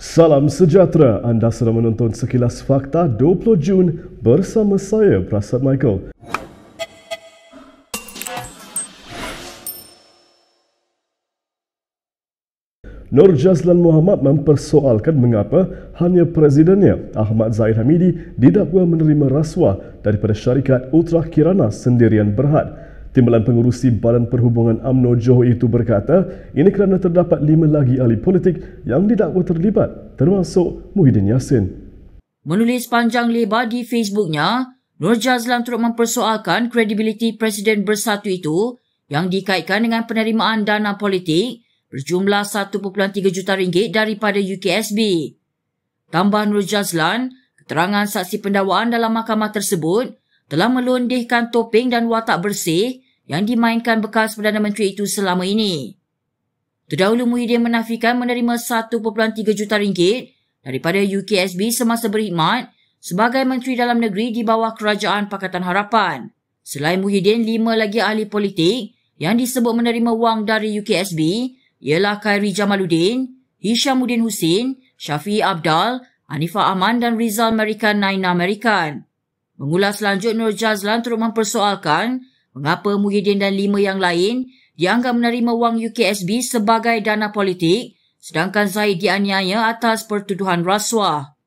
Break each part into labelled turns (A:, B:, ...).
A: Salam sejahtera, anda sedang menonton Sekilas Fakta 20 Jun bersama saya, Prasad Michael. Nur Jazlan Mohamad mempersoalkan mengapa hanya presidennya, Ahmad Zahid Hamidi, didakwa menerima rasuah daripada syarikat Ultra Kirana Sendirian Berhad. Timbalan Pengurusi Badan Perhubungan UMNO Johor itu berkata, ini kerana terdapat 5 lagi ahli politik yang didakwa terlibat, termasuk Muhyiddin Yassin.
B: Menulis panjang lebar di Facebooknya, Nur Jazlan turut mempersoalkan kredibiliti Presiden Bersatu itu yang dikaitkan dengan penerimaan dana politik berjumlah 1.3 juta ringgit daripada UKSB. Tambah Nur Jazlan, keterangan saksi pendakwaan dalam mahkamah tersebut telah melondehkan topeng dan watak bersih yang dimainkan bekas Perdana Menteri itu selama ini. Terdahulu Muhyiddin menafikan menerima 1.3 juta ringgit daripada UKSB semasa berkhidmat sebagai Menteri Dalam Negeri di bawah Kerajaan Pakatan Harapan. Selain Muhyiddin, 5 lagi ahli politik yang disebut menerima wang dari UKSB ialah Khairi Jamaluddin, Hishamuddin Hussein, Syafiee Abdal, Hanifah Aman dan Rizal Merican Naina Merican. Mengulas lanjut, Nur Jazlan turut mempersoalkan mengapa Muhyiddin dan 5 yang lain dianggap menerima wang UKSB sebagai dana politik sedangkan Zahid dianiaya atas pertuduhan rasuah.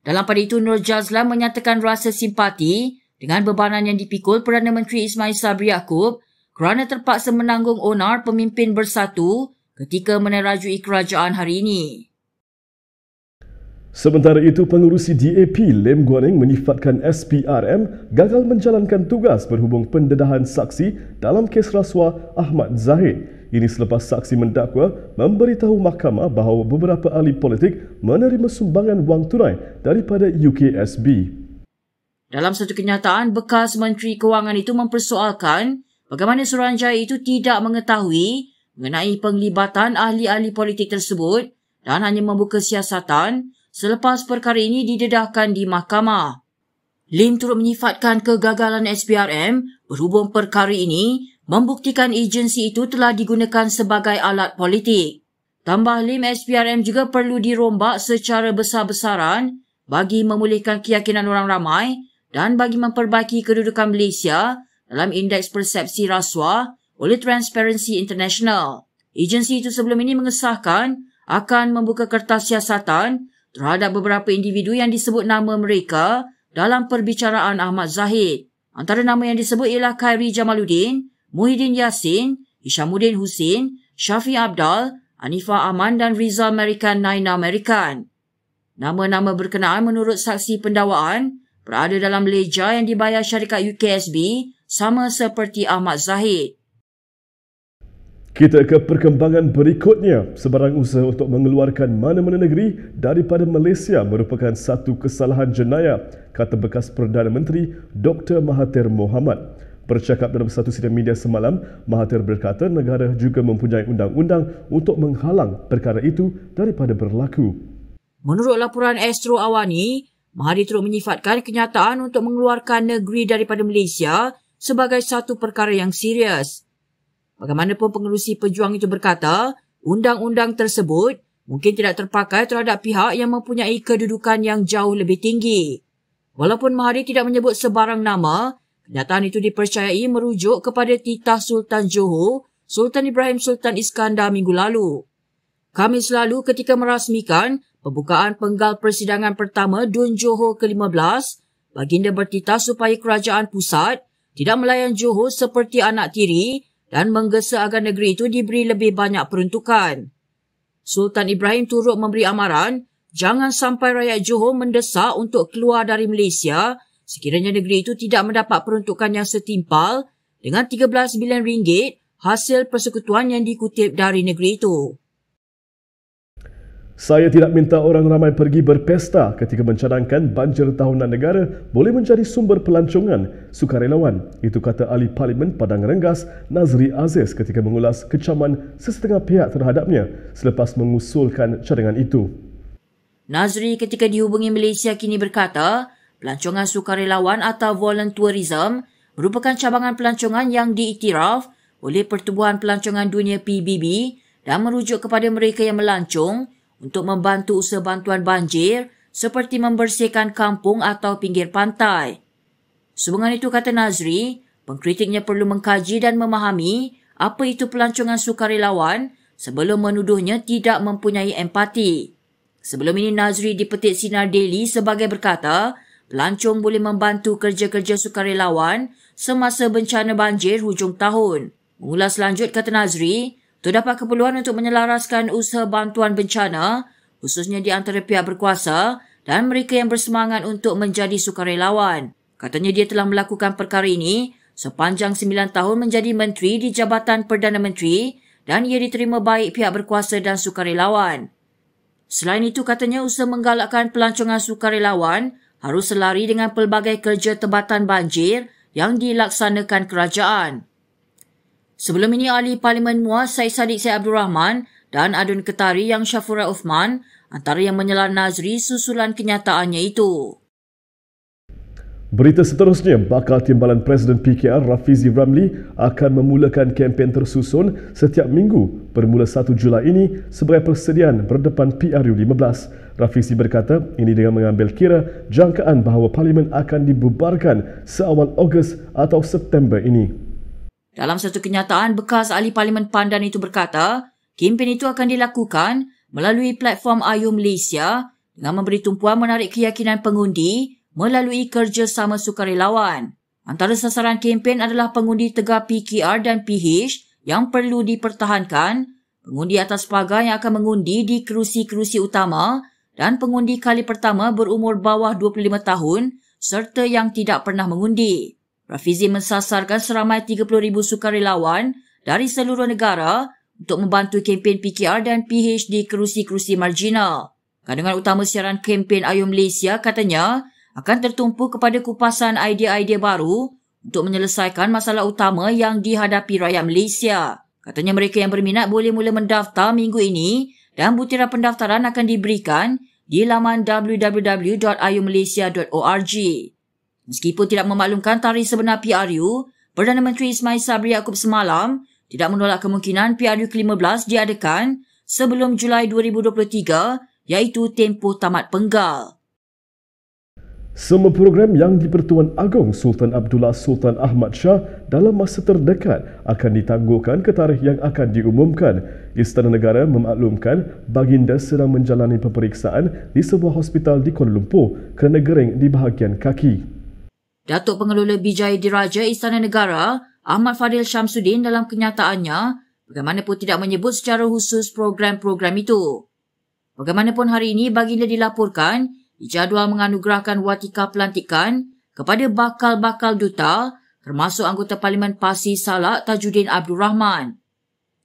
B: Dalam pada itu, Nur Jazlan menyatakan rasa simpati dengan bebanan yang dipikul Perdana Menteri Ismail Sabri Yaakob kerana terpaksa menanggung onar pemimpin Bersatu ketika menerajui kerajaan hari ini.
A: Sementara itu, pengurusi DAP Lem Guaning menyifatkan SPRM gagal menjalankan tugas berhubung pendedahan saksi dalam kes rasuah Ahmad Zahid. Ini selepas saksi mendakwa memberitahu mahkamah bahawa beberapa ahli politik menerima sumbangan wang tunai daripada UKSB.
B: Dalam satu kenyataan, bekas Menteri Kewangan itu mempersoalkan bagaimana Suruhanjaya itu tidak mengetahui mengenai penglibatan ahli-ahli politik tersebut dan hanya membuka siasatan selepas perkara ini didedahkan di mahkamah. Lim turut menyifatkan kegagalan SPRM berhubung perkara ini membuktikan agensi itu telah digunakan sebagai alat politik. Tambah Lim, SPRM juga perlu dirombak secara besar-besaran bagi memulihkan keyakinan orang ramai dan bagi memperbaiki kedudukan Malaysia dalam indeks persepsi rasuah oleh Transparency International. Agensi itu sebelum ini mengesahkan akan membuka kertas siasatan terhadap beberapa individu yang disebut nama mereka dalam perbicaraan Ahmad Zahid. Antara nama yang disebut ialah Khairi Jamaluddin, Muhyiddin Yassin, Hishamuddin Hussein, Syafiee Abdal, Hanifah Aman dan Rizal Merican Naina Merican. Nama-nama berkenaan menurut saksi pendakwaan berada dalam leja yang dibayar syarikat UKSB sama seperti Ahmad Zahid.
A: Kita ke perkembangan berikutnya. Sebarang usaha untuk mengeluarkan mana-mana negeri daripada Malaysia merupakan satu kesalahan jenayah, kata bekas Perdana Menteri Dr. Mahathir Mohamad. Bercakap dalam satu sidang media semalam, Mahathir berkata negara juga mempunyai undang-undang untuk menghalang perkara itu daripada berlaku.
B: Menurut laporan Astro Awani, Mahathir turut menyifatkan kenyataan untuk mengeluarkan negeri daripada Malaysia sebagai satu perkara yang serius. Bagaimanapun pengerusi pejuang itu berkata, undang-undang tersebut mungkin tidak terpakai terhadap pihak yang mempunyai kedudukan yang jauh lebih tinggi. Walaupun Mahathir tidak menyebut sebarang nama, kenyataan itu dipercayai merujuk kepada titah Sultan Johor, Sultan Ibrahim Sultan Iskandar minggu lalu. Khamis lalu ketika merasmikan pembukaan penggal persidangan pertama Dun Johor ke-15, baginda bertitah supaya kerajaan pusat tidak melayan Johor seperti anak tiri dan menggesa agar negeri itu diberi lebih banyak peruntukan. Sultan Ibrahim turut memberi amaran jangan sampai rakyat Johor mendesak untuk keluar dari Malaysia sekiranya negeri itu tidak mendapat peruntukan yang setimpal dengan 13 bilion ringgit hasil persekutuan yang dikutip dari negeri itu.
A: Saya tidak minta orang ramai pergi berpesta ketika mencadangkan banjir tahunan negara boleh menjadi sumber pelancongan sukarelawan. Itu kata ahli Parlimen Padang Rengas Nazri Aziz ketika mengulas kecaman sesetengah pihak terhadapnya selepas mengusulkan cadangan itu.
B: Nazri ketika dihubungi Malaysia kini berkata, pelancongan sukarelawan atau volunteerism merupakan cabangan pelancongan yang diiktiraf oleh Pertubuhan Pelancongan Dunia PBB dan merujuk kepada mereka yang melancong untuk membantu usaha bantuan banjir seperti membersihkan kampung atau pinggir pantai. Sehubungan itu, kata Nazri, pengkritiknya perlu mengkaji dan memahami apa itu pelancongan sukarelawan sebelum menuduhnya tidak mempunyai empati. Sebelum ini, Nazri dipetik Sinar Daily sebagai berkata, pelancong boleh membantu kerja-kerja sukarelawan semasa bencana banjir hujung tahun. Mengulas lanjut, kata Nazri, terdapat keperluan untuk menyelaraskan usaha bantuan bencana, khususnya di antara pihak berkuasa dan mereka yang bersemangat untuk menjadi sukarelawan. Katanya dia telah melakukan perkara ini sepanjang 9 tahun menjadi menteri di Jabatan Perdana Menteri dan ia diterima baik pihak berkuasa dan sukarelawan. Selain itu, katanya usaha menggalakkan pelancongan sukarelawan harus selari dengan pelbagai kerja tebatan banjir yang dilaksanakan kerajaan. Sebelum ini, Ahli Parlimen MUAS Syed Saddiq Syed Abdul Rahman dan Adun Ketari yang Syafura Uthman antara yang menyelar Nazri susulan kenyataannya itu.
A: Berita seterusnya, bakal timbalan Presiden PKR Rafizi Ramli akan memulakan kempen tersusun setiap minggu bermula 1 Julai ini sebagai persediaan berdepan PRU 15. Rafizi berkata ini dengan mengambil kira jangkaan bahawa Parlimen akan dibubarkan seawal Ogos atau September ini.
B: Dalam satu kenyataan, bekas Ahli Parlimen Pandan itu berkata, kempen itu akan dilakukan melalui platform Ayu Malaysia dengan memberi tumpuan menarik keyakinan pengundi melalui kerjasama sukarelawan. Antara sasaran kempen adalah pengundi tegar PKR dan PH yang perlu dipertahankan, pengundi atas pagar yang akan mengundi di kerusi-kerusi utama dan pengundi kali pertama berumur bawah 25 tahun serta yang tidak pernah mengundi. Rafizi mensasarkan seramai 30,000 sukarelawan dari seluruh negara untuk membantu kempen PKR dan PH di kerusi-kerusi marginal. Kandungan utama siaran kempen Ayu Malaysia katanya akan tertumpu kepada kupasan idea-idea baru untuk menyelesaikan masalah utama yang dihadapi rakyat Malaysia. Katanya mereka yang berminat boleh mula mendaftar minggu ini dan butiran pendaftaran akan diberikan di laman www.ayumalaysia.org. Meskipun tidak memaklumkan tarikh sebenar PRU, Perdana Menteri Ismail Sabri Yaakob semalam tidak menolak kemungkinan PRU ke-15 diadakan sebelum Julai 2023 iaitu tempoh tamat penggal.
A: Semua program yang di-Pertuan Agong Sultan Abdullah Sultan Ahmad Shah dalam masa terdekat akan ditangguhkan ke tarikh yang akan diumumkan. Istana Negara memaklumkan baginda sedang menjalani peperiksaan di sebuah hospital di Kuala Lumpur kerana gering di bahagian kaki.
B: Datuk Pengelola Bijaya Diraja Istana Negara Ahmad Fadil Syamsuddin dalam kenyataannya bagaimanapun tidak menyebut secara khusus program-program itu. Bagaimanapun hari ini baginda dilaporkan dijadual menganugerahkan watika pelantikan kepada bakal-bakal duta termasuk anggota Parlimen Pasir Salak Tajuddin Abdul Rahman.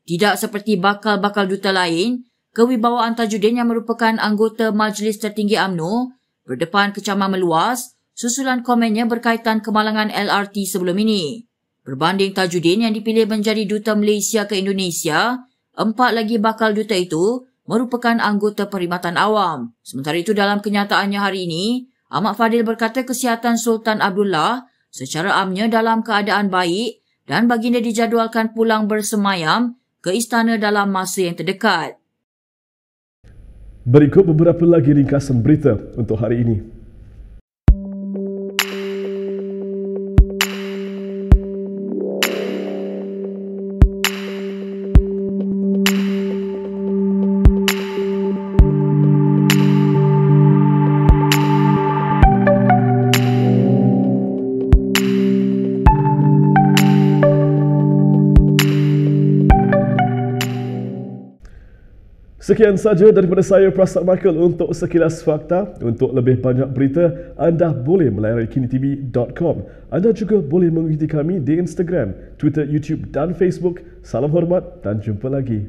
B: Tidak seperti bakal-bakal duta lain, kewibawaan Tajuddin yang merupakan anggota Majlis Tertinggi UMNO berdepan kecaman meluas susulan komennya berkaitan kemalangan LRT sebelum ini. Berbanding Tajuddin yang dipilih menjadi duta Malaysia ke Indonesia, 4 lagi bakal duta itu merupakan anggota perkhidmatan awam. Sementara itu dalam kenyataannya hari ini, Ahmad Fadil berkata kesihatan Sultan Abdullah secara amnya dalam keadaan baik dan baginda dijadualkan pulang bersemayam ke istana dalam masa yang terdekat.
A: Berikut beberapa lagi ringkasan berita untuk hari ini. Sekian saja daripada saya, Prasad Michael, untuk sekilas fakta. Untuk lebih banyak berita, anda boleh melayari kinitv.com. Anda juga boleh mengikuti kami di Instagram, Twitter, YouTube dan Facebook. Salam hormat dan jumpa lagi.